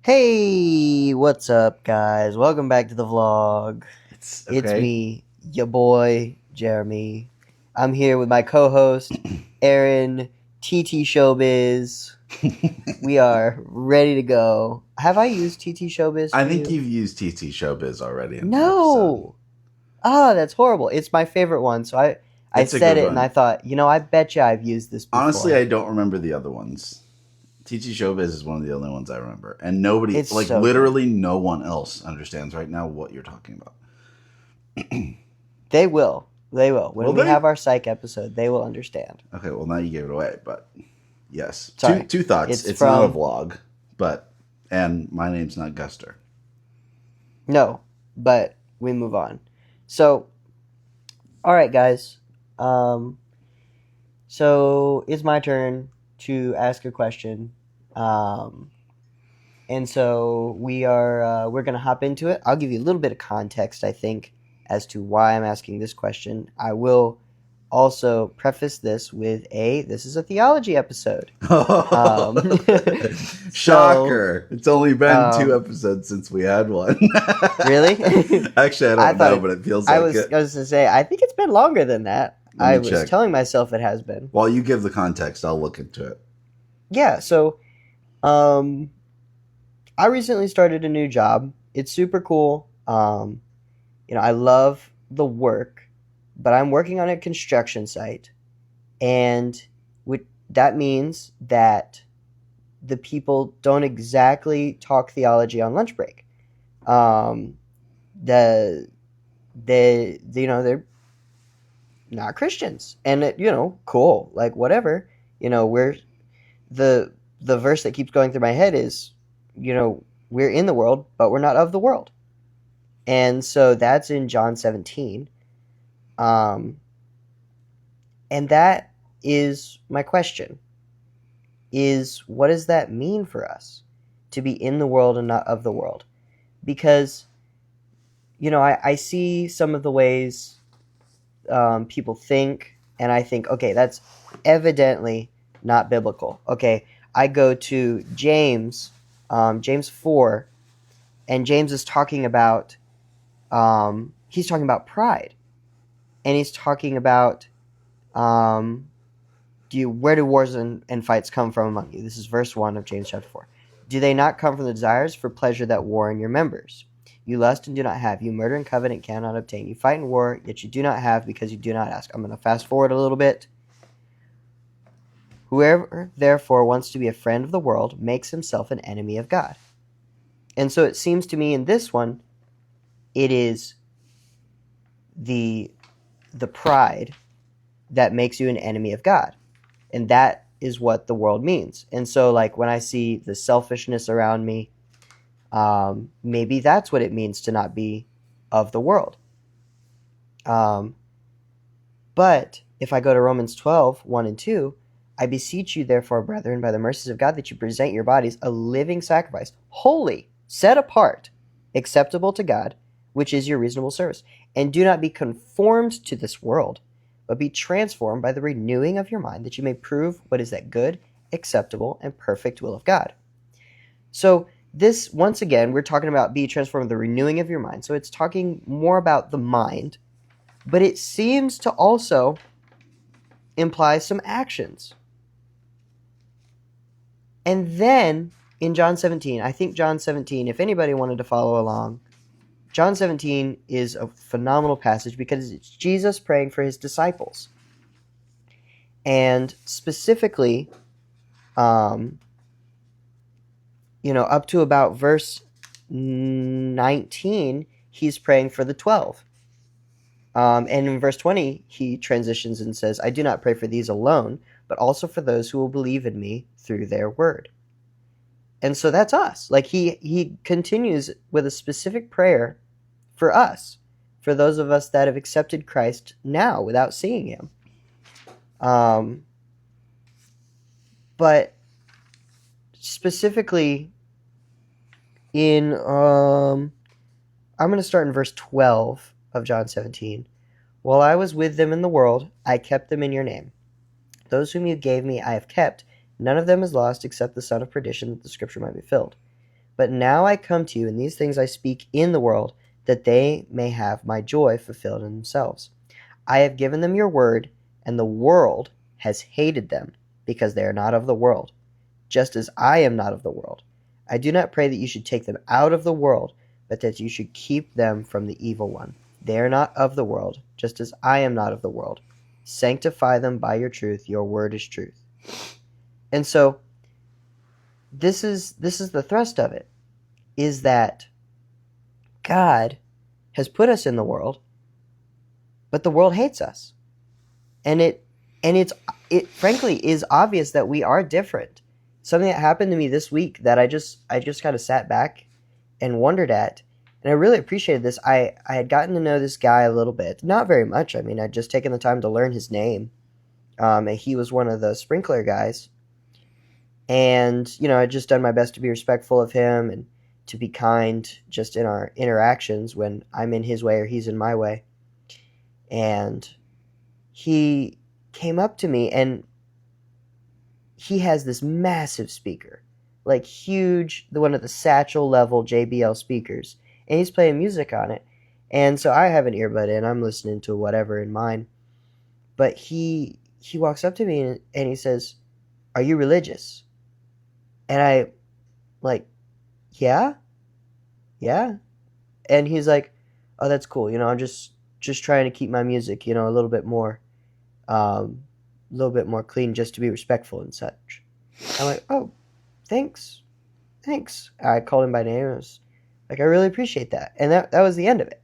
Hey, what's up, guys? Welcome back to the vlog. It's It's okay. me, your boy, Jeremy. I'm here with my co host, Aaron, TT Showbiz. We are ready to go. Have I used TT Showbiz I for think you? you've used TT Showbiz already in an episode. No! Ah, that's horrible. It's my favorite one, so I It's a said good it and I one. thought, I bet you I've used this Honestly, before. I don't remember the other ones. TT Showbiz is one of the only ones I remember. And nobody, It's like so good. literally no one else understands right now what you're talking about. They will. They will. Will When we they? have our psych episode, they will understand. Okay, well now you gave it away, but yes. Two Sorry. two thoughts. It's It's not a from vlog, but and my name's not Guster. No, but we move on. So, all right, guys. Um, so it's my turn to ask a question. Um, and so we're gonna hop into it. I'll give you a little bit of context, I think, as to why I'm asking this question. I will also preface this with this is a theology episode. Um, so, Shocker. It's only been two um, episodes since we had one. really? Actually, I I don't thought know, it. but it feels I like was. it. I was to say. I think it's been longer than that. Let I me was check. telling myself it has been. While you give the context, I'll look into it. Yeah. So, um, I recently started a new job. It's super cool. I love the work, but I'm working on a construction site, and that means that the people don't exactly talk theology on lunch break. Um, the they're not Christians. And cool. Like whatever. We're the verse that keeps going through my head is, we're in the world, but we're not of the world. And so that's in John 17. Um and that is my question. Is what does that mean for us to be in the world and not of the world? Because I see some of the ways people think, and I think, okay, that's evidently not biblical. Okay, I go to James, James 4, and James is talking about, he's talking about pride, and he's talking about, where do wars and fights come from among you? This is verse 1 of James chapter 4. Do they not come from the desires for pleasure that war in your members? You lust and do not have. You murder and covet and cannot obtain. You fight and war, yet you do not have because you do not ask. I'm going to fast forward a little bit. Whoever, therefore, wants to be a friend of the world makes himself an enemy of God. And so it seems to me in this one, it is the pride that makes you an enemy of God. And that is what the world means. And so, like, when I see the selfishness around me, maybe that's what it means to not be of the world. But if I go to Romans 12, 1 and 2, I beseech you, therefore, brethren, by the mercies of God, that you present your bodies a living sacrifice, holy, set apart, acceptable to God, which is your reasonable service. And do not be conformed to this world, but be transformed by the renewing of your mind, that you may prove what is that good, acceptable, and perfect will of God. So this, once again, we're talking about be transformed by the renewing of your mind. So it's talking more about the mind, but it seems to also imply some actions. And then in John 17, I think John 17, if anybody wanted to follow along, John 17 is a phenomenal passage because it's Jesus praying for his disciples. And specifically, up to about verse 19, he's praying for the 12. And in verse 20, he transitions and says, I do not pray for these alone, but also for those who will believe in me through their word. And so that's us. Like he continues with a specific prayer for us, for those of us that have accepted Christ now without seeing him. But specifically in, I'm going to start in verse 12 of John 17. While I was with them in the world, I kept them in your name. Those whom you gave me I have kept. None of them is lost except the son of perdition, that the scripture might be filled. But now I come to you, and these things I speak in the world, that they may have my joy fulfilled in themselves. I have given them your word, and the world has hated them, because they are not of the world, just as I am not of the world. I do not pray that you should take them out of the world, but that you should keep them from the evil one. They are not of the world, just as I am not of the world. Sanctify them by your truth. Your word is truth. And so this is the thrust of it, is that God has put us in the world, but the world hates us. And it frankly is obvious that we are different. Something that happened to me this week that I just kind of sat back and wondered at, and I really appreciated this. I had gotten to know this guy a little bit, not very much. I mean, I'd just taken the time to learn his name, and he was one of the sprinkler guys. And I'd just done my best to be respectful of him and to be kind, just in our interactions when I'm in his way or he's in my way. And he came up to me, and he has this massive speaker, like huge, one of the satchel level JBL speakers, and he's playing music on it. And so I have an earbud in, I'm listening to whatever in mine. But he walks up to me and he says, "Are you religious?" And I, like, yeah. And he's like, "Oh, that's cool. I'm just trying to keep my music, a little bit more clean, just to be respectful and such." I'm like, "Oh, thanks. I called him by name. I was like, "I really appreciate that." And that was the end of it.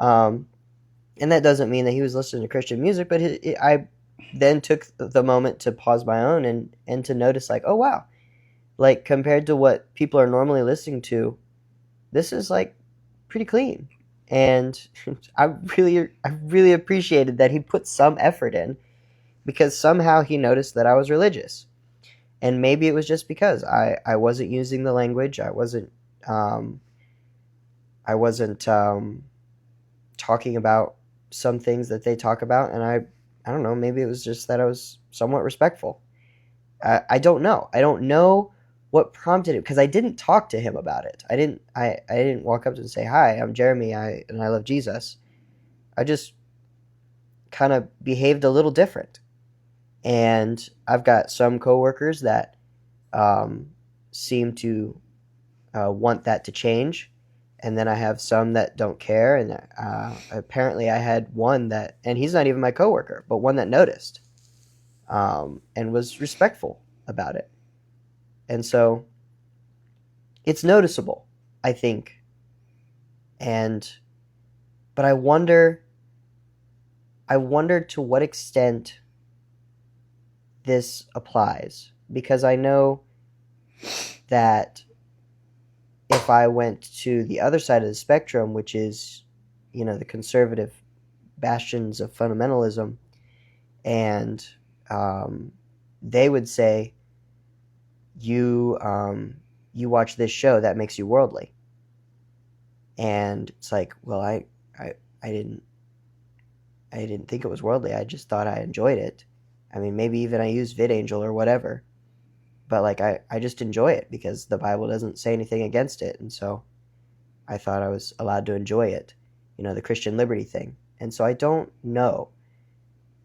And that doesn't mean that he was listening to Christian music, but I then took the moment to pause my own and to notice, like, oh wow, like compared to what people are normally listening to, this is like pretty clean. And I really appreciated that he put some effort in, because somehow he noticed that I was religious. And maybe it was just because I wasn't using the language. I wasn't talking about some things that they talk about. And I don't know, maybe it was just that I was somewhat respectful. I don't know. I don't know what prompted it, because I didn't talk to him about it. I didn't walk up to him and say, "Hi, I'm Jeremy, and I love Jesus." I just kind of behaved a little different. And I've got some coworkers that seem to want that to change, and then I have some that don't care. And apparently, I had one that, and he's not even my coworker, but one that noticed and was respectful about it. And so it's noticeable, I think. But I wonder to what extent this applies, because I know that if I went to the other side of the spectrum, which is, the conservative bastions of fundamentalism, and they would say, you watch this show, that makes you worldly. And it's like, well, I didn't think it was worldly. I just thought I enjoyed it. I mean, maybe even I use VidAngel or whatever, but like I just enjoy it because the Bible doesn't say anything against it, and so I thought I was allowed to enjoy it, the Christian liberty thing. And so I don't know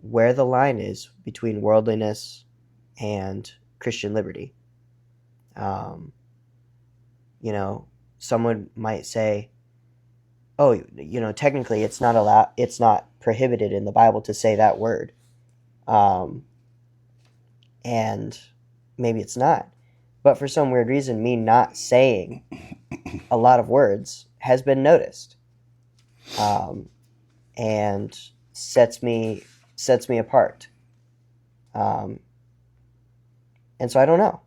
where the line is between worldliness and Christian liberty. Someone might say, "Oh, technically it's not prohibited in the Bible to say that word." And maybe it's not. But for some weird reason, me not saying a lot of words has been noticed, and sets me apart. And so I don't know.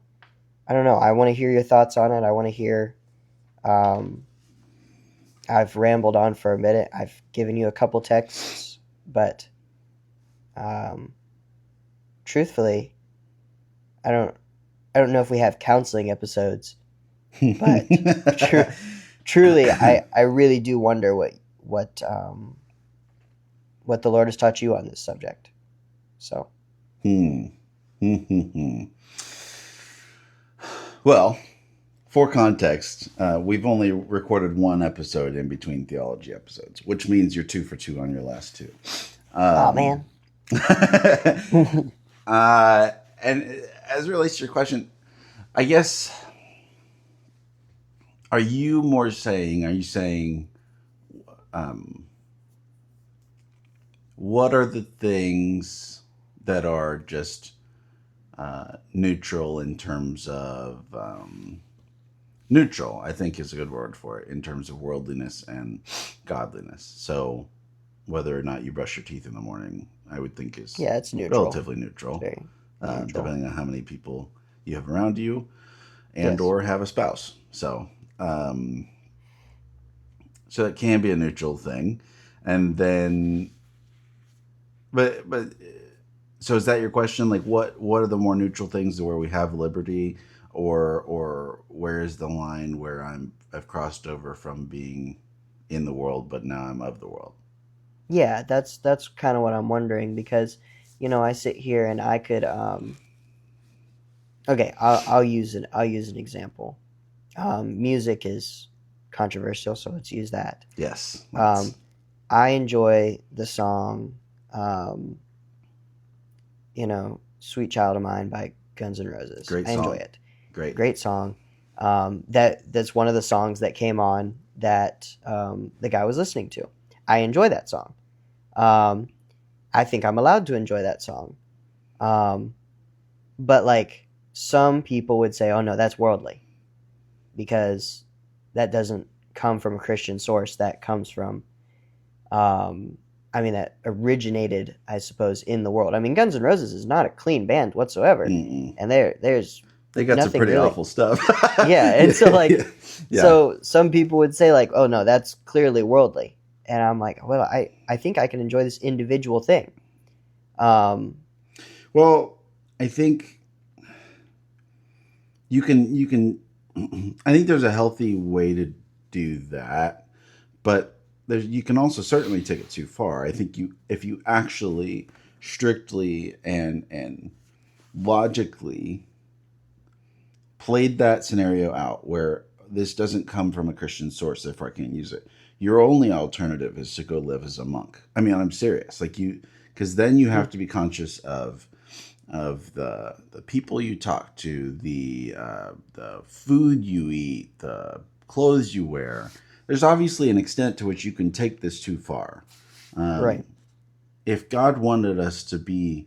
I want to hear your thoughts on it. I want to hear. I've rambled on for a minute. I've given you a couple texts, but truthfully, I don't know if we have counseling episodes, but truly, I really do wonder what the Lord has taught you on this subject. So, Well, For context, we've only recorded one episode in between theology episodes, which means you're 2 for 2 on your last two. Oh Um, man. uh, and as it relates to your question, I guess, are you saying, um, what are the things that are just neutral in terms of, neutral, I think is a good word for it, in terms of worldliness and godliness. So whether or not you brush your teeth in the morning, I would think is Yeah, it's neutral. relatively It's neutral, very neutral. depending on how many people you have around you and Yes. or have a spouse. Um, so it can be a neutral thing. And then, but so is that your question? Like, what are the more neutral things where we have liberty, or where is the line where I've crossed over from being in the world, but now I'm of the world? Yeah, that's kind of what I'm wondering because, I sit here and I could okay, I'll use an example. Music is controversial, so let's use that. Yes, Um, let's. I enjoy the song, "Sweet Child of Mine" by Guns N' Roses. Great I enjoy song. it. Great. Great song. That's one of the songs that came on that the guy was listening to. I enjoy that song. Um, I think I'm allowed to enjoy that song. Um, but like some people would say, "Oh no, that's worldly," because that doesn't come from a Christian source. That comes from, that originated, I suppose, in the world. I mean, Guns N' Roses is not a clean band whatsoever, Mm-mm. and there's They got some nothing pretty really. awful stuff. Yeah, and Yeah, so yeah, like, yeah. so some people would say like, "Oh no, that's clearly worldly," and I'm like, "Well, I think I can enjoy this individual thing." Um, Well, I think you can. I think there's a healthy way to do that, but you can also certainly take it too far. I think if you actually strictly and logically played that scenario out where this doesn't come from a Christian source, therefore I can't use it. Your only alternative is to go live as a monk. I mean, I'm serious. Like because then you have mm, to be conscious of the people you talk to, the food you eat, the clothes you wear. There's obviously an extent to which you can take this too far. right. Um, if God wanted us to be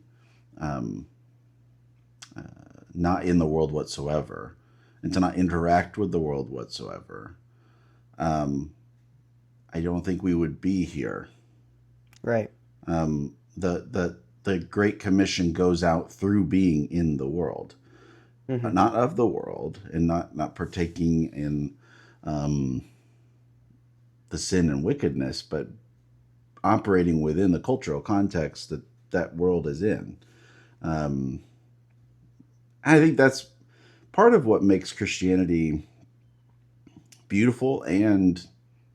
um, not in the world whatsoever, and to not interact with the world whatsoever, um, I don't think we would be here. Right. The Great Commission goes out through being in the world, Hmm. not of the world, and not partaking in um, the sin and wickedness, but operating within the cultural context that that world is in. Um, I think that's part of what makes Christianity beautiful and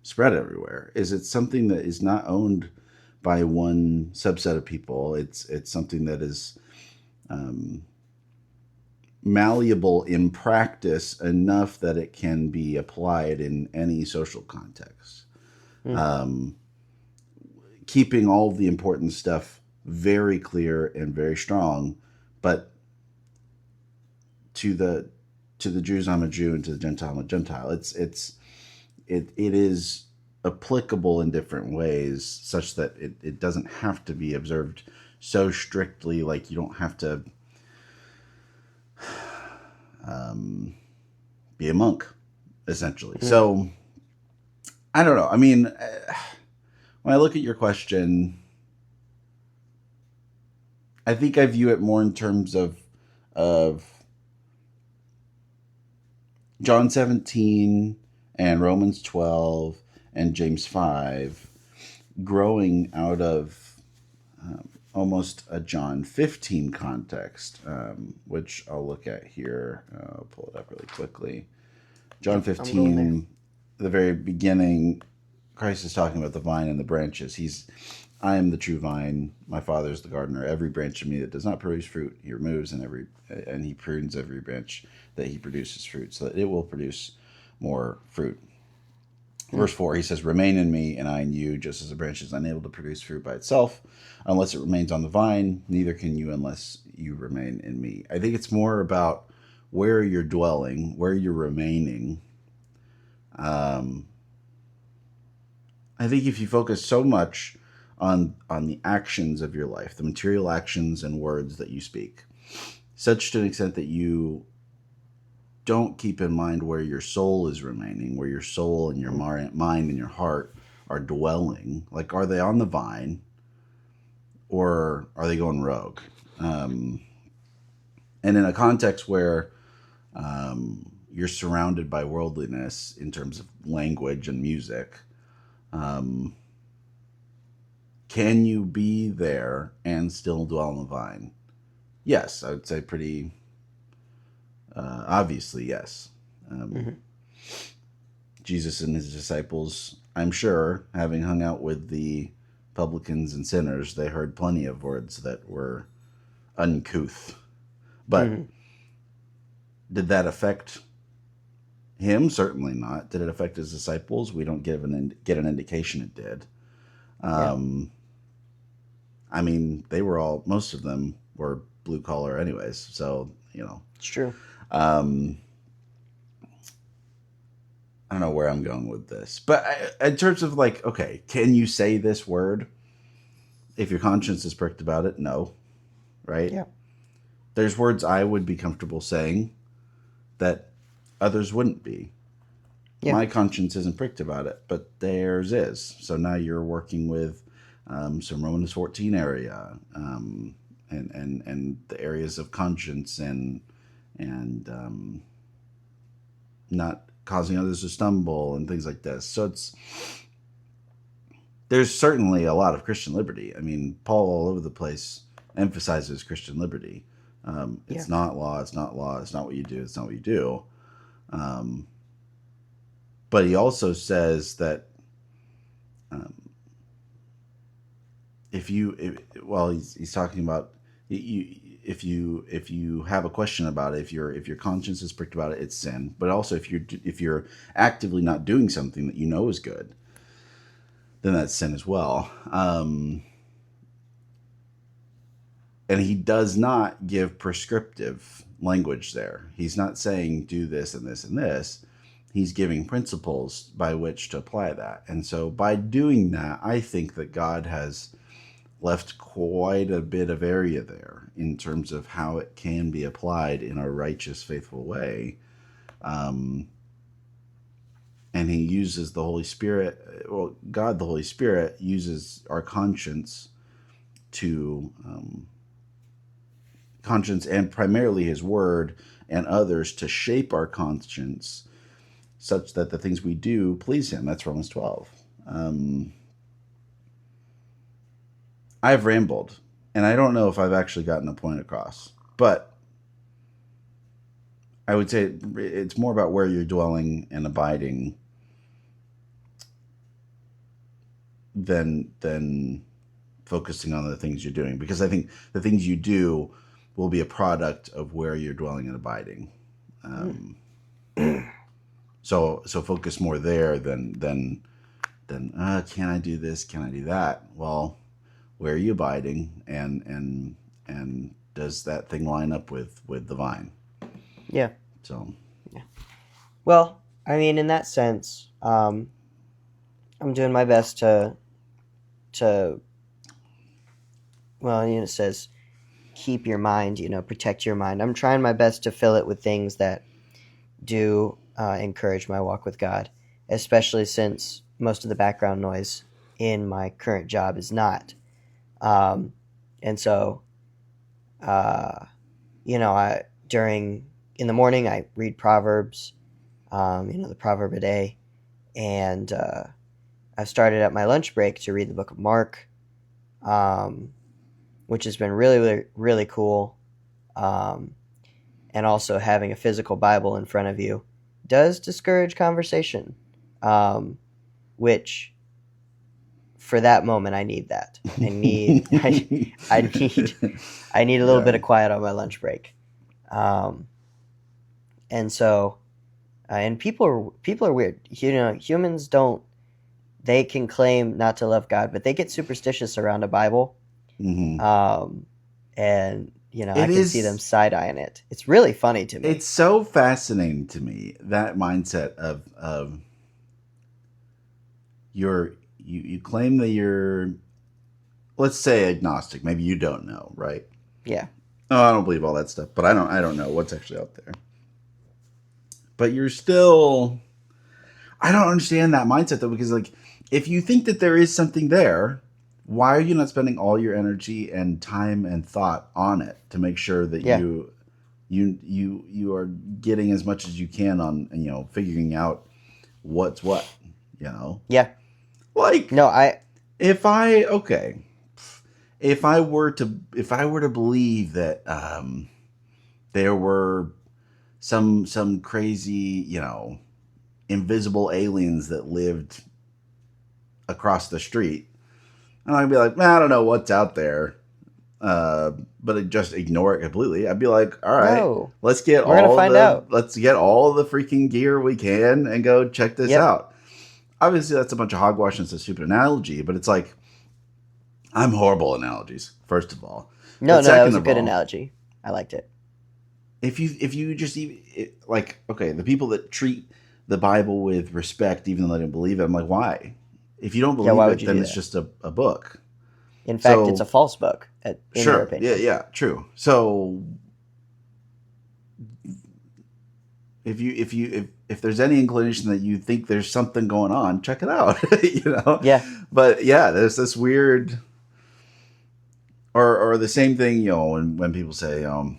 spread everywhere. Is it's something that is not owned by one subset of people. It's something that is um, malleable in practice enough that it can be applied in any social context. Mm, Um, Keeping all the important stuff very clear and very strong, but to the to the Jews I'm a Jew, and to the Gentile I'm a Gentile. It is applicable in different ways, such that it doesn't have to be observed so strictly. Like you don't have to um, be a monk, essentially. mm, So I don't know. I mean, when I look at your question, I think I view it more in terms of John 17 and Romans 12 and James 5 growing out of almost a John 15 context, which I'll look at here. I'll pull it up really quickly. John yep, I'm going there. 15, the very beginning, Christ is talking about the vine and the branches. I am the true vine. My Father is the gardener. Every branch of me that does not produce fruit, he removes, and he prunes every branch that he produces fruit, so that it will produce more fruit. Mm. Verse 4, he says, "Remain in me, and I in you, just as a branch is unable to produce fruit by itself unless it remains on the vine, neither can you unless you remain in me." I think it's more about where you're dwelling, where you're remaining. Um, I think if you focus so much on the actions of your life, the material actions and words that you speak, such to an extent that you don't keep in mind where your soul is remaining, where your soul and your Mm. mind and your heart are dwelling. Like, are they on the vine or are they going rogue? Um, and in a context where you're surrounded by worldliness in terms of language and music, um, can you be there and still dwell on the vine? Yes, I would say pretty obviously, yes. Um, Mm-hmm. Jesus and his disciples, I'm sure, having hung out with the publicans and sinners, they heard plenty of words that were uncouth. But Mm-hmm. did that affect him? Certainly not. Did it affect his disciples? We don't get an indication it did. Yeah, Um, I mean, they were all, most of them were blue collar, anyways. So, it's true. um, I don't know where I'm going with this, but in terms of like, okay, can you say this word if your conscience is pricked about it? No, right? Yeah, There's words I would be comfortable saying that others wouldn't be. yeah, My conscience isn't pricked about it, but theirs is. So now you're working with some Romans 14 area, and the areas of conscience and not causing others to stumble and things like this. So there's certainly a lot of Christian liberty. I mean, Paul all over the place emphasizes Christian liberty. yeah, It's not law. It's not law. It's not what you do. It's not what you do. Um, but he also says that um, well, he's talking about if you have a question about it, if your conscience is pricked about it, it's sin. But also if you're actively not doing something that you know is good, then that's sin as well. And he does not give prescriptive language there. He's not saying do this and this and this. He's giving principles by which to apply that. And so by doing that, I think that God has left quite a bit of area there in terms of how it can be applied in a righteous, faithful way. Um, and he uses the Holy Spirit, well, God, the Holy Spirit, uses our to conscience and primarily his word and others to shape our conscience such that the things we do please him. That's Romans 12. I've rambled, and I don't know if I've actually gotten a point across, but I would say it's more about where you're dwelling and abiding than focusing on the things you're doing, because I think the things you do will be a product of where you're dwelling and abiding. mm. Um, so focus more there than can I do this? Can I do that? Well, where are you abiding, and does that thing line up with the vine? Yeah, So yeah. Well, I mean, in that sense, I'm doing my best to well, it says keep your mind, protect your mind. I'm trying my best to fill it with things that do encourage my walk with God, especially since most of the background noise in my current job is not. And so, uh, I during in the morning I read Proverbs, the proverb a day, and I've started at my lunch break to read the book of Mark, um, which has been really, really, really cool. Um, and also having a physical Bible in front of you does discourage conversation, which for that moment, I need that. I need I need I need a little bit Yeah. of quiet on my lunch break. Um, and so and people are weird. Humans don't. They can claim not to love God, but they get superstitious around a Bible. Hmm. Um, and I It can see them is. side eyeing it. It's really funny to me. It's so fascinating to me, that mindset of you claim that you're, let's say, agnostic. Maybe you don't know, right? Yeah, Oh, I don't believe all that stuff, but I don't know what's actually out there. But you're still, I don't understand that mindset though, because like, if you think that there is something there, why are you not spending all your energy and time and thought on it to make sure that yeah, you are getting as much as you can on, figuring out what's what, you know? yeah. Like, No, I if I okay, if I were to believe that there were some crazy, invisible aliens that lived across the street, and I'd be like, man, I don't know what's out there, but just ignore it completely. I'd be like, all right, no. let's get We're gonna all find the out. let's get all the freaking gear we can and go check this Yep. out. Obviously, that's a bunch of hogwash and it's a stupid analogy, but it's like, I'm horrible at analogies, first of all. No, But no, that second was a of good all, analogy. I liked it. if you just even like, okay, the people that treat the Bible with respect even though they don't believe it, I'm like, why? If you don't Yeah, believe why would it, you then do it's that? just a book. In fact, it's a So false book, in your sure, yeah, opinion. yeah, true. So if there's any inclination that you think there's something going on, check it out. Yeah. But yeah, there's this weird, or the same thing, when people say, I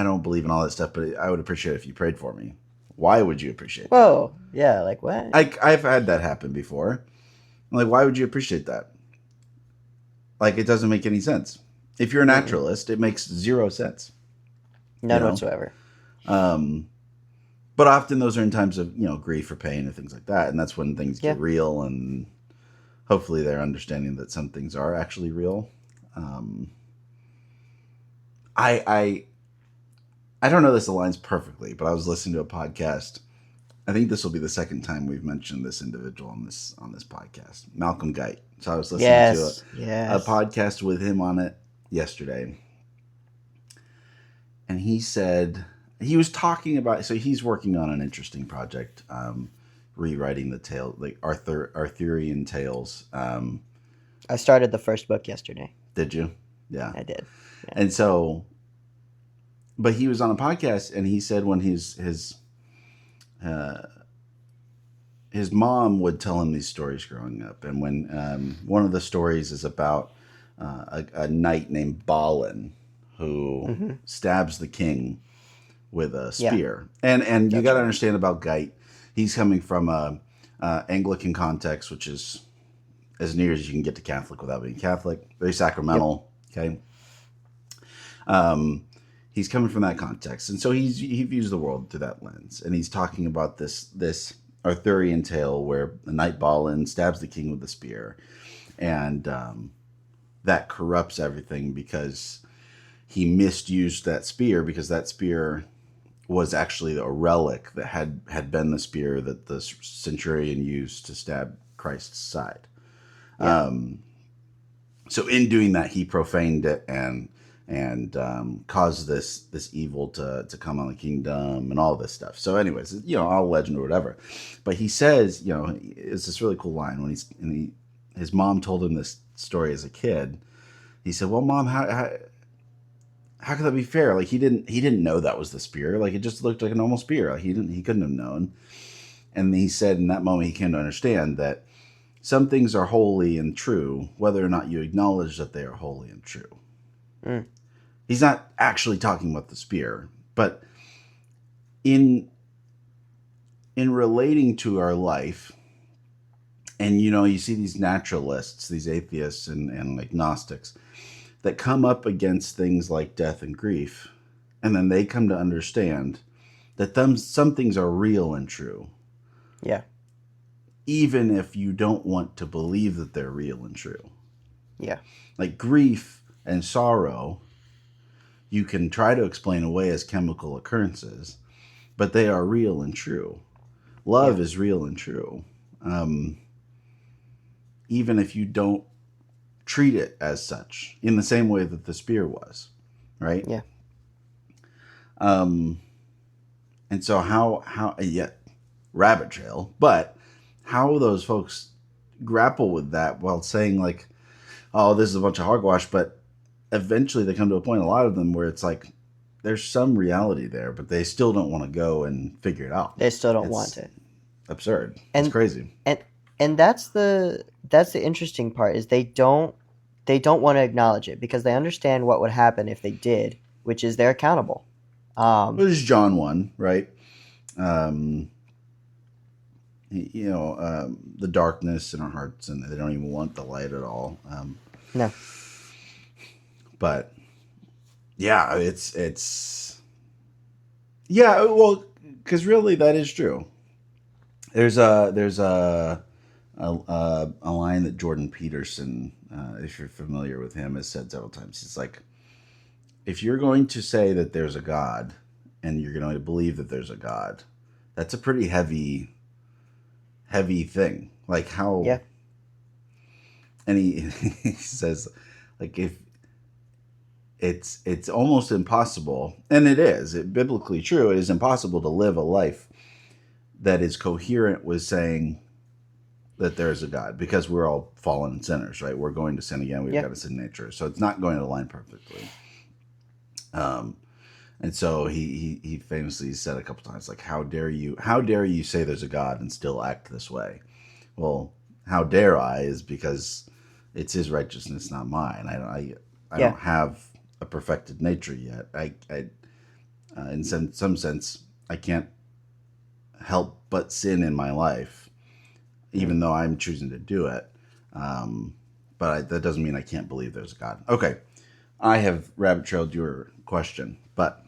don't believe in all that stuff, but I would appreciate it if you prayed for me. Why would you appreciate that? Whoa. Yeah. Like what? I've had that happen before. I'm like, why would you appreciate that? Like, it doesn't make any sense. If you're a Mm-mm. naturalist, it makes zero sense. You None know, whatsoever. um, but often those are in times of grief or pain and things like that, and that's when things get Yeah. real. And hopefully, they're understanding that some things are actually real. Um, I I don't know this aligns perfectly, but I was listening to a podcast. I think this will be the second time we've mentioned this individual on this podcast, Malcolm Guite. So I was listening to Yes. a Yes. podcast with him on it yesterday, and he said he was talking about. So he's working on an interesting project, rewriting the tale, like Arthurian tales. I started the first book yesterday. Did you? Yeah. I did. Yeah. And so, but he was on a podcast, and he said when uh, his mom would tell him these stories growing up, and when one of the stories is about a knight named Balin who Mm-hmm. stabs the king with a Yeah. spear. And you That's got to right. understand about Geit. He's coming from a Anglican context, which is as near as you can get to Catholic without being Catholic. Very Yep. sacramental. Okay. Um, he's coming from that context, and so he views the world through that lens. And he's talking about this Arthurian tale where the knight Balin stabs the king with a spear, and that corrupts everything because he misused that spear, because that spear was actually a relic that had been the spear that the centurion used to stab Christ's side. Yeah. So in doing that, he profaned it and caused this evil to come on the kingdom and all this stuff. So, anyways, all legend or whatever. But he says, it's this really cool line when his mom told him this story as a kid. He said, "Well, Mom, how could that be fair? Like, he didn't know that was the spear. Like, it just looked like a normal spear. Like, he couldn't have known." And he said in that moment he came to understand that some things are holy and true, whether or not you acknowledge that they are holy and true. Mm. He's not actually talking about the spear, but in relating to our life, and you see these naturalists, these atheists and agnostics that come up against things like death and grief, and then they come to understand that some things are real and true. Yeah. even if you don't want to believe that they're real and true. Yeah. Like grief and sorrow, you can try to explain away as chemical occurrences, but they are real and true. Yeah. Love is real and true. Even if you don't treat it as such, in the same way that the spear was, right? Yeah. Um, and so how yet rabbit trail, but how those folks grapple with that while saying like, oh, this is a bunch of hogwash, but eventually they come to a point, a lot of them, where it's like there's some reality there, but they still don't want to go and figure it out. They still don't want It's it. absurd. It's And crazy. and and that's the interesting part is they don't want to acknowledge it because they understand what would happen if they did, which is they're accountable. Well, this is John 1, right? Um, the darkness in our hearts, and they don't even want the light at all. No. But yeah, it's yeah. Well, because really, that is true. There's a line that Jordan Peterson, if you're familiar with him, has said several times. It's like, if you're going to say that there's a God and you're going to believe that there's a God, that's a pretty heavy thing. Like how, Yeah. and he says, like, if it's almost impossible, and it biblically true, it is impossible to live a life that is coherent with saying that there is a God, because we're all fallen sinners, right? We're going to sin again. We've Yeah. got a sin nature, so it's not going to align perfectly. And so he famously said a couple times, like, how dare you say there's a God and still act this way? Well, how dare I is because it's his righteousness, not mine. I Yeah. don't have a perfected nature yet. In some sense, I can't help but sin in my life, even though I'm choosing to do it. That doesn't mean I can't believe there's a God. Okay, I have rabbit trailed your question, but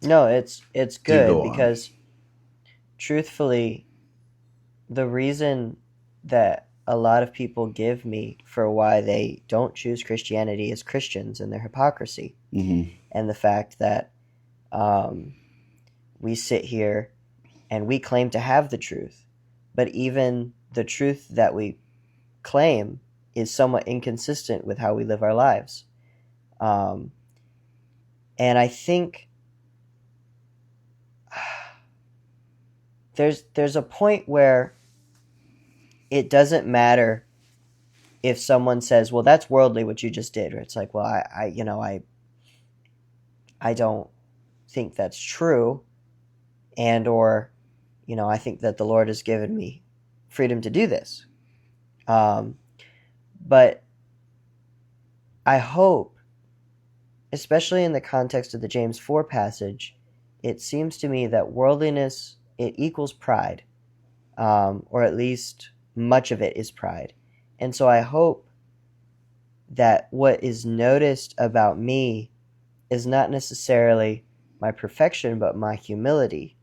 No, it's do good go on. because truthfully, the reason that a lot of people give me for why they don't choose Christianity as Christians and their hypocrisy, Mm-hmm. and the fact that we sit here and we claim to have the truth, but even the truth that we claim is somewhat inconsistent with how we live our lives. And I think there's a point where it doesn't matter if someone says, well, that's worldly what you just did, or it's like, well, I don't think that's true, and or I think that the Lord has given me freedom to do this. But I hope, especially in the context of the James 4 passage, it seems to me that worldliness, it equals pride, or at least much of it is pride. And so I hope that what is noticed about me is not necessarily my perfection, but my humility.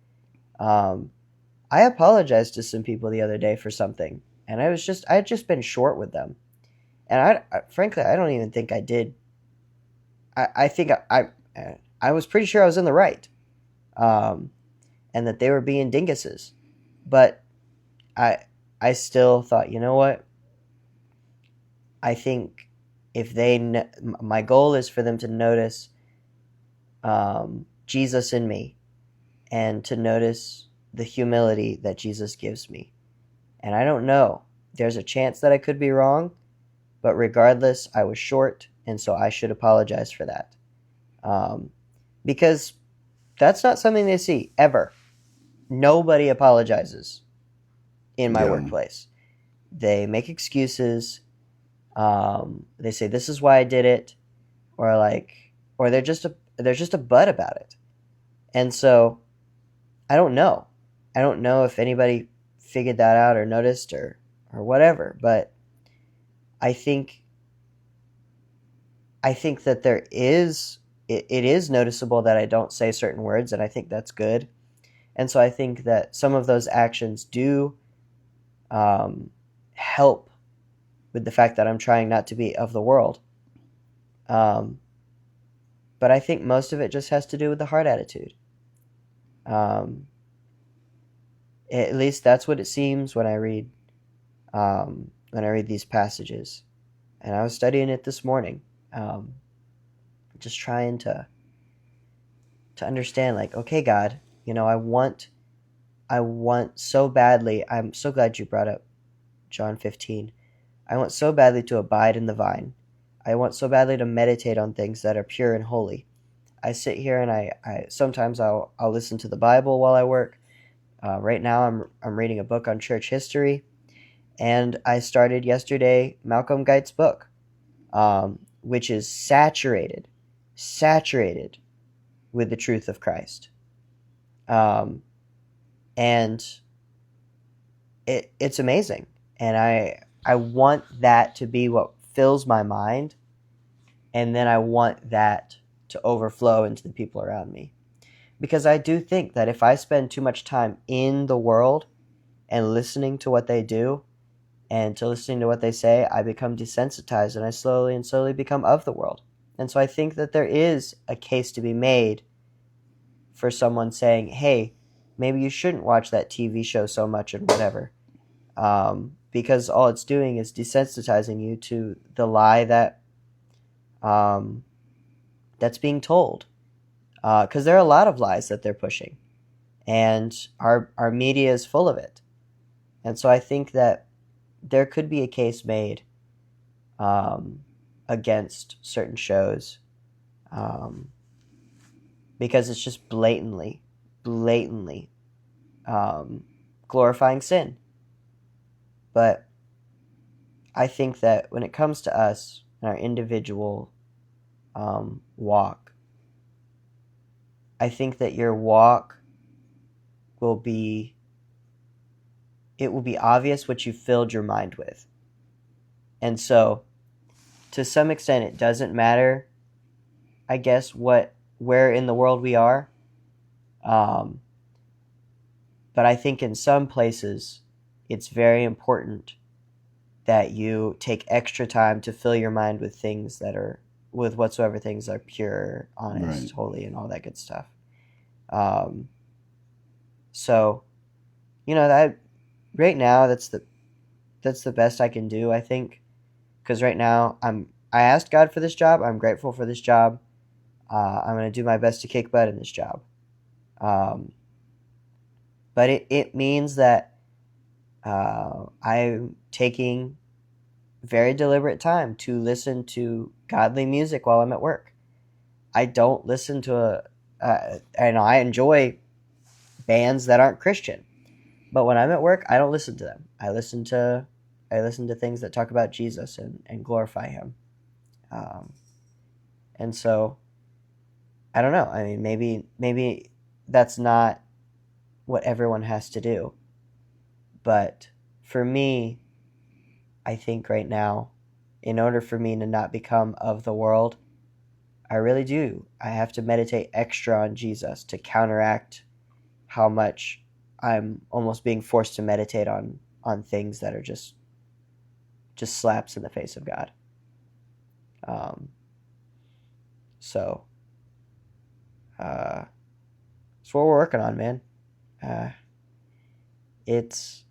I apologized to some people the other day for something, and I had just been short with them, and frankly, I don't even think I did. I think I was pretty sure I was in the right, and that they were being dinguses, but I still thought, you know what? I think if my goal is for them to notice Jesus in me, and to notice the humility that Jesus gives me. And I don't know. There's a chance that I could be wrong, but regardless, I was short, and so I should apologize for that. Because that's not something they see, ever. Nobody apologizes in my Yeah. workplace. They make excuses. They say, this is why I did it. Or they're just a butt about it. And so I don't know. I don't know if anybody figured that out or noticed or whatever, but I think that it is noticeable that I don't say certain words, and I think that's good. And so I think that some of those actions do um, help with the fact that I'm trying not to be of the world. Um, but I think most of it just has to do with the heart attitude. Um, at least that's what it seems when I read these passages. And I was studying it this morning, um, just trying to understand, like, okay, God, I want so badly. I'm so glad you brought up John 15. I want so badly to abide in the vine. I want so badly to meditate on things that are pure and holy. I sit here and I sometimes I'll listen to the Bible while I work. Right now I'm reading a book on church history, and I started yesterday Malcolm Guite's book, which is saturated with the truth of Christ. Um, and it's amazing. And I want that to be what fills my mind, and then I want that to overflow into the people around me. Because I do think that if I spend too much time in the world and listening to what they do and to listening to what they say, I become desensitized and I slowly become of the world. And so I think that there is a case to be made for someone saying, hey, maybe you shouldn't watch that TV show so much and whatever. Because all it's doing is desensitizing you to the lie that's being told. Because there are a lot of lies that they're pushing, and our media is full of it. And so I think that there could be a case made against certain shows, um, because it's just blatantly glorifying sin. But I think that when it comes to us and our individual walk, I think that your walk will be obvious what you filled your mind with. And so, to some extent, it doesn't matter, I guess, where in the world we are. But I think in some places, it's very important that you take extra time to fill your mind with with whatsoever things are pure, honest, Right. holy, and all that good stuff. So, that right now, that's the best I can do, I think, because right now I asked God for this job. I'm grateful for this job. I'm going to do my best to kick butt in this job. But it means that I'm taking very deliberate time to listen to godly music while I'm at work. I don't listen to and I enjoy bands that aren't Christian, but when I'm at work, I don't listen to them. I listen to things that talk about Jesus and glorify Him. And so I don't know. I mean, maybe that's not what everyone has to do, but for me, I think right now, in order for me to not become of the world, I really do. I have to meditate extra on Jesus to counteract how much I'm almost being forced to meditate on things that are just slaps in the face of God. So it's what we're working on, man. Uh, it's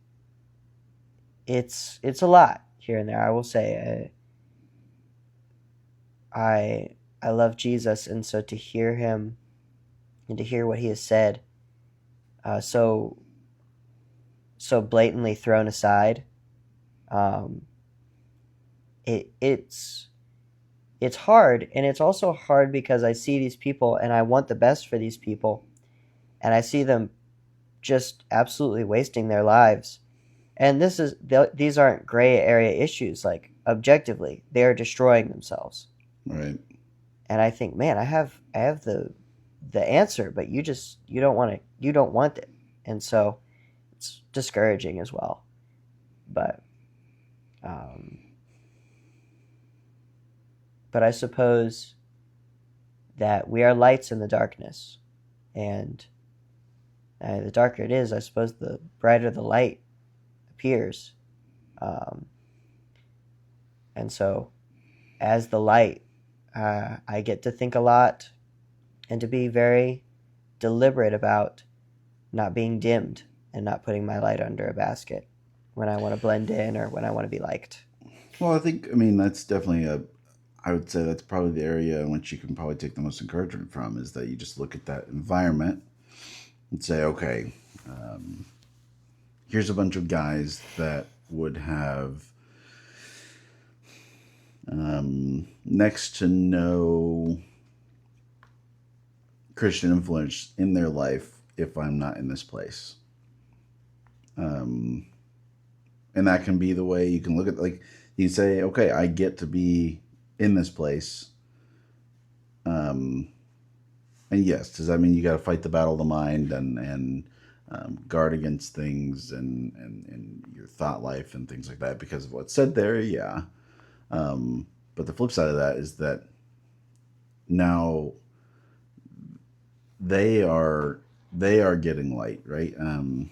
it's a lot here and there. I will say, I love Jesus, and so to hear Him and to hear what He has said, so blatantly thrown aside, um, it's hard, and it's also hard because I see these people and I want the best for these people, and I see them just absolutely wasting their lives. And these aren't gray area issues. Like, objectively, they are destroying themselves. Right. And I think, man, I have the answer, but you don't want it, and so it's discouraging as well. But um, but I suppose that we are lights in the darkness, and the darker it is, I suppose the brighter the light peers. Um, and so, as the light, I get to think a lot and to be very deliberate about not being dimmed and not putting my light under a basket when I want to blend in or when I want to be liked. Well, I mean, that's definitely I would say that's probably the area in which you can probably take the most encouragement from is that you just look at that environment and say, okay, um, here's a bunch of guys that would have next to no Christian influence in their life if I'm not in this place. Um, and that can be the way you can look at, like, you say, okay, I get to be in this place. Um, and yes, does that mean you got to fight the battle of the mind and guard against things and your thought life and things like that because of what's said there? Yeah. But the flip side of that is that now they are getting light, right? And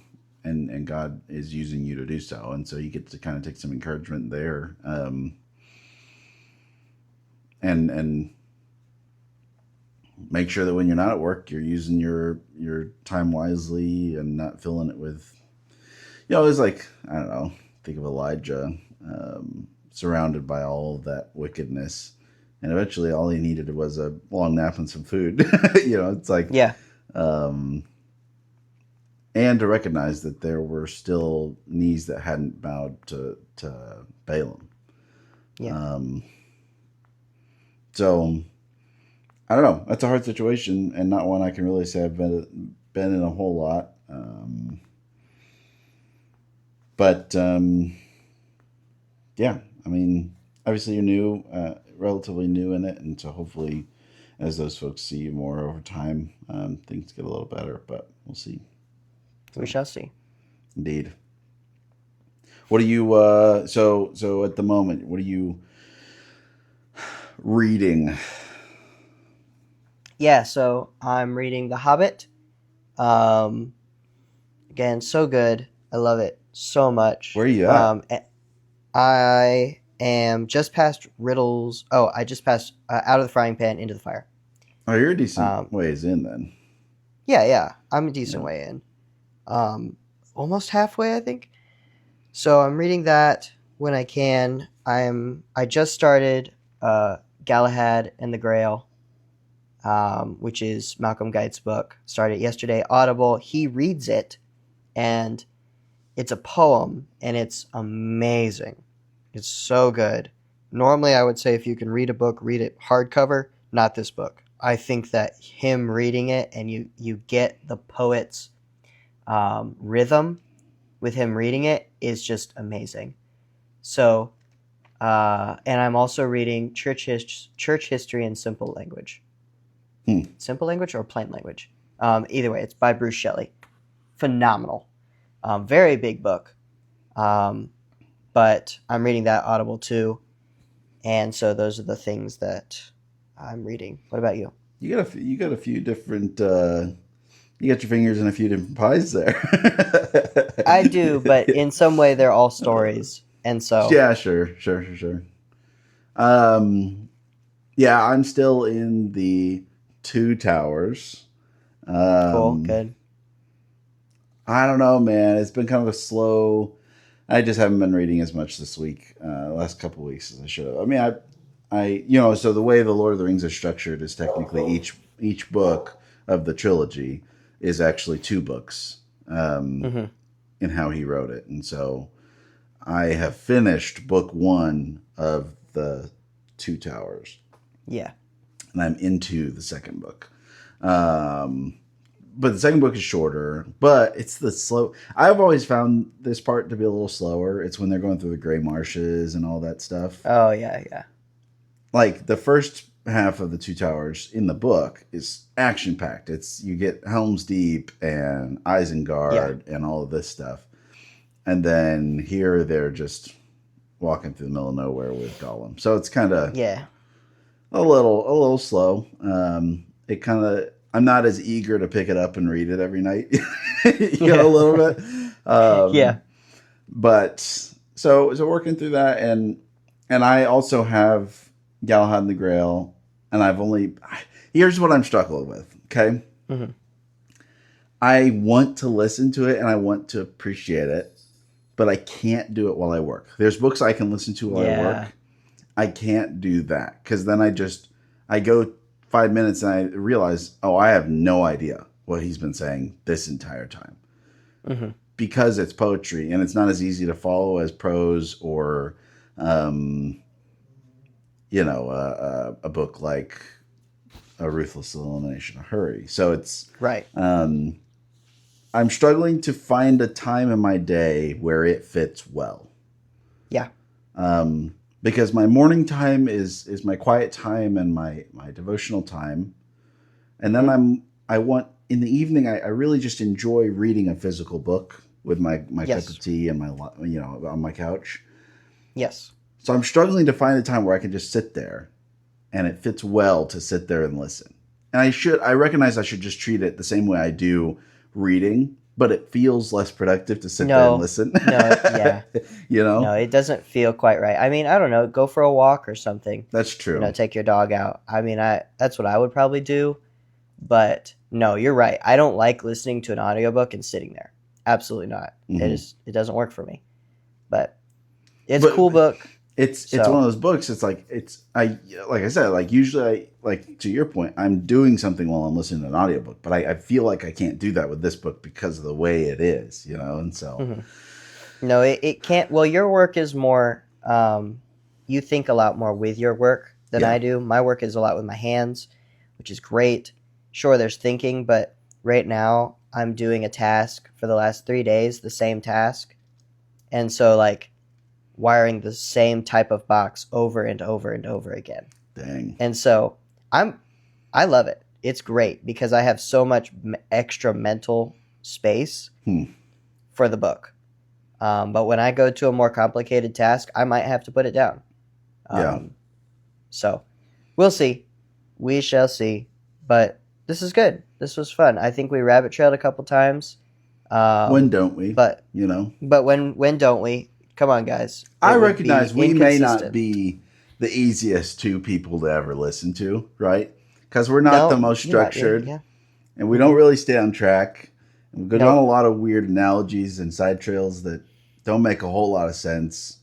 God is using you to do so, and so you get to kind of take some encouragement there, and make sure that when you're not at work, you're using your time wisely and not filling it with, it's like, I don't know, think of Elijah, surrounded by all of that wickedness, and eventually all he needed was a long nap and some food. It's like, Yeah. um, and to recognize that there were still knees that hadn't bowed to Balaam. Yeah. So I don't know. That's a hard situation and not one I can really say I've been in a whole lot. But yeah, I mean, obviously you're new, relatively new in it, and so hopefully, as those folks see you more over time, things get a little better. But we'll see. We shall see. Indeed. What are you? So at the moment, what are you reading? Yeah, so I'm reading The Hobbit. Again, so good. I love it so much. Where are you at? I am just past Riddles. Oh, I just passed out of the frying pan into the fire. Oh, you're a decent Um, ways in then. yeah, I'm a decent Yeah. way in. Almost halfway, I think. So I'm reading that when I can. I just started Galahad and the Grail, which is Malcolm Guite's book. Started yesterday, Audible. He reads it, and it's a poem, and it's amazing. It's so good. Normally, I would say if you can read a book, read it hardcover. Not this book. I think that him reading it, and you get the poet's rhythm with him reading it is just amazing. So, and I'm also reading church history in simple language. Simple language or plain language. Either way, it's by Bruce Shelley. Phenomenal. Very big book. But I'm reading that Audible too. And so those are the things that I'm reading. What about you? You got a few different. You got your fingers in a few different pies there. I do, but in some way they're all stories. And so Yeah, sure. Um, yeah, I'm still in the Two Towers. cool, Um, good. I don't know, man. It's been kind of a slow. I just haven't been reading as much this week, last couple of weeks as I should have. I mean, so the way the Lord of the Rings is structured is technically each book of the trilogy is actually two books, Mm-hmm. in how he wrote it, and so I have finished book one of the Two Towers, Yeah. and I'm into the second book. Um, but the second book is shorter, but it's the slow. I've always found this part to be a little slower. It's when they're going through the gray marshes and all that stuff. Oh, yeah. Like the first half of the Two Towers in the book is action packed. It's you get Helm's Deep and Isengard and all of this stuff, and then here they're just walking through the middle of nowhere with Gollum. So it's kind of Yeah. a little slow. It kind of I'm not as eager to pick it up and read it every night, a little bit. Yeah. But so working through that, and I also have Galahad and the Grail, and I've only here's what I'm struggling with. Okay, Hmm. I want to listen to it and I want to appreciate it, but I can't do it while I work. There's books I can listen to while I Yeah. work. I can't do that because then I go 5 minutes and I realize, oh, I have no idea what he's been saying this entire time Hmm. because it's poetry and it's not as easy to follow as prose or, um, a book like A Ruthless Elimination of Hurry. So it's, Right. um, I'm struggling to find a time in my day where it fits well. Yeah. Because my morning time is my quiet time and my devotional time, and then Hmm. I want in the evening I really just enjoy reading a physical book with my cup Yes. of tea and my on my couch. Yes. So I'm struggling to find a time where I can just sit there, and it fits well to sit there and listen. And I recognize I should just treat it the same way I do reading, but it feels less productive to sit there and No. listen. No. Yeah. you No, know, it doesn't feel quite right. I mean, I don't know. Go for a walk or something. that's true. Take your dog out. I mean, I that's what I would probably do. But no, you're right. I don't like listening to an audiobook and sitting there. Absolutely not. Hmm. It doesn't work for me. But it's a But cool book. it's one So of those books. It's like like I said, like usually like to your point, I'm doing something while I'm listening to an audiobook, but I feel like I can't do that with this book because of the way it is, and so mhm. No, it can't. Well, your work is more. You think a lot more with your work than yeah, I do. My work is a lot with my hands, which is great. Sure, there's thinking, but right now I'm doing a task for the last 3 days, the same task, and so like wiring the same type of box over and over and over again. dang, And so I'm I love it. It's great because I have so much extra mental space hmm. for the book. But when I go to a more complicated task, I might have to put it down. Yeah. Um, so we'll see. We shall see. But this is good. This was fun. I think we rabbit trailed a couple times. When Um, don't we? but You know, but when don't we? Come on, guys. I It would be recognize we may not inconsistent. be the easiest two people to ever listen to, right? Because we're not the No, most you might be. structured, Yeah. and we Hmm. don't really stay on track. And we go down Nope. a lot of weird analogies and side trails that don't make a whole lot of sense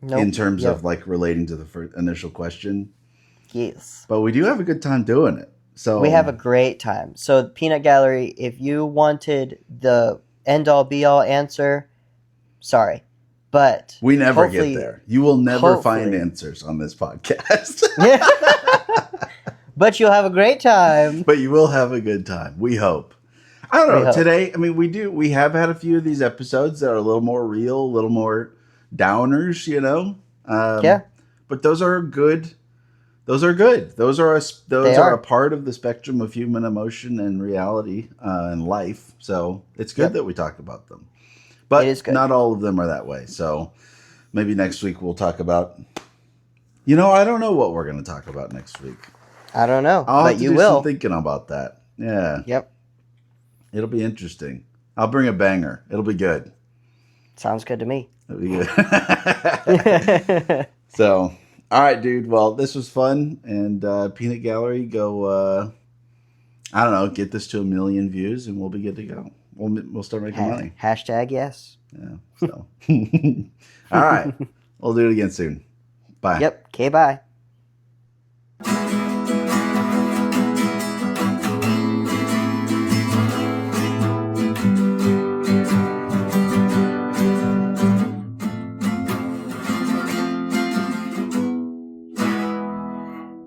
in Nope. terms of Yep. like relating to the initial question. Yes. But we do have a good time doing it. We So have a great time. So Peanut Gallery, if you wanted the end all be all answer, sorry. But we never get hopefully there. You will never find hopefully answers on this podcast, but you'll have a great time. but you will have a good time. We hope. I don't We know. hope. Today, I mean, we have had a few of these episodes that are a little more real, a little more downers, Yeah, but those are good. Those are good. Those they are a are. part of the spectrum of human emotion and reality and life. So it's good Yep. that we talk about them. It is But good. not all of them are that way. So maybe next week we'll talk about. I don't know what we're going to talk about next week. I don't know, I'll have but to you do some will. thinking about that. Yeah, Yep. it'll be interesting. I'll bring a banger. It'll be good. Sounds good to me. It'll be good. So, all right, dude. Well, this was fun. And Peanut Gallery, go. I don't know. Get this to 1 million views, and we'll be good to go. We'll start making money. Hashtag yes. Yeah. So, all right. We'll do it again soon. Bye. Yep. Okay, bye.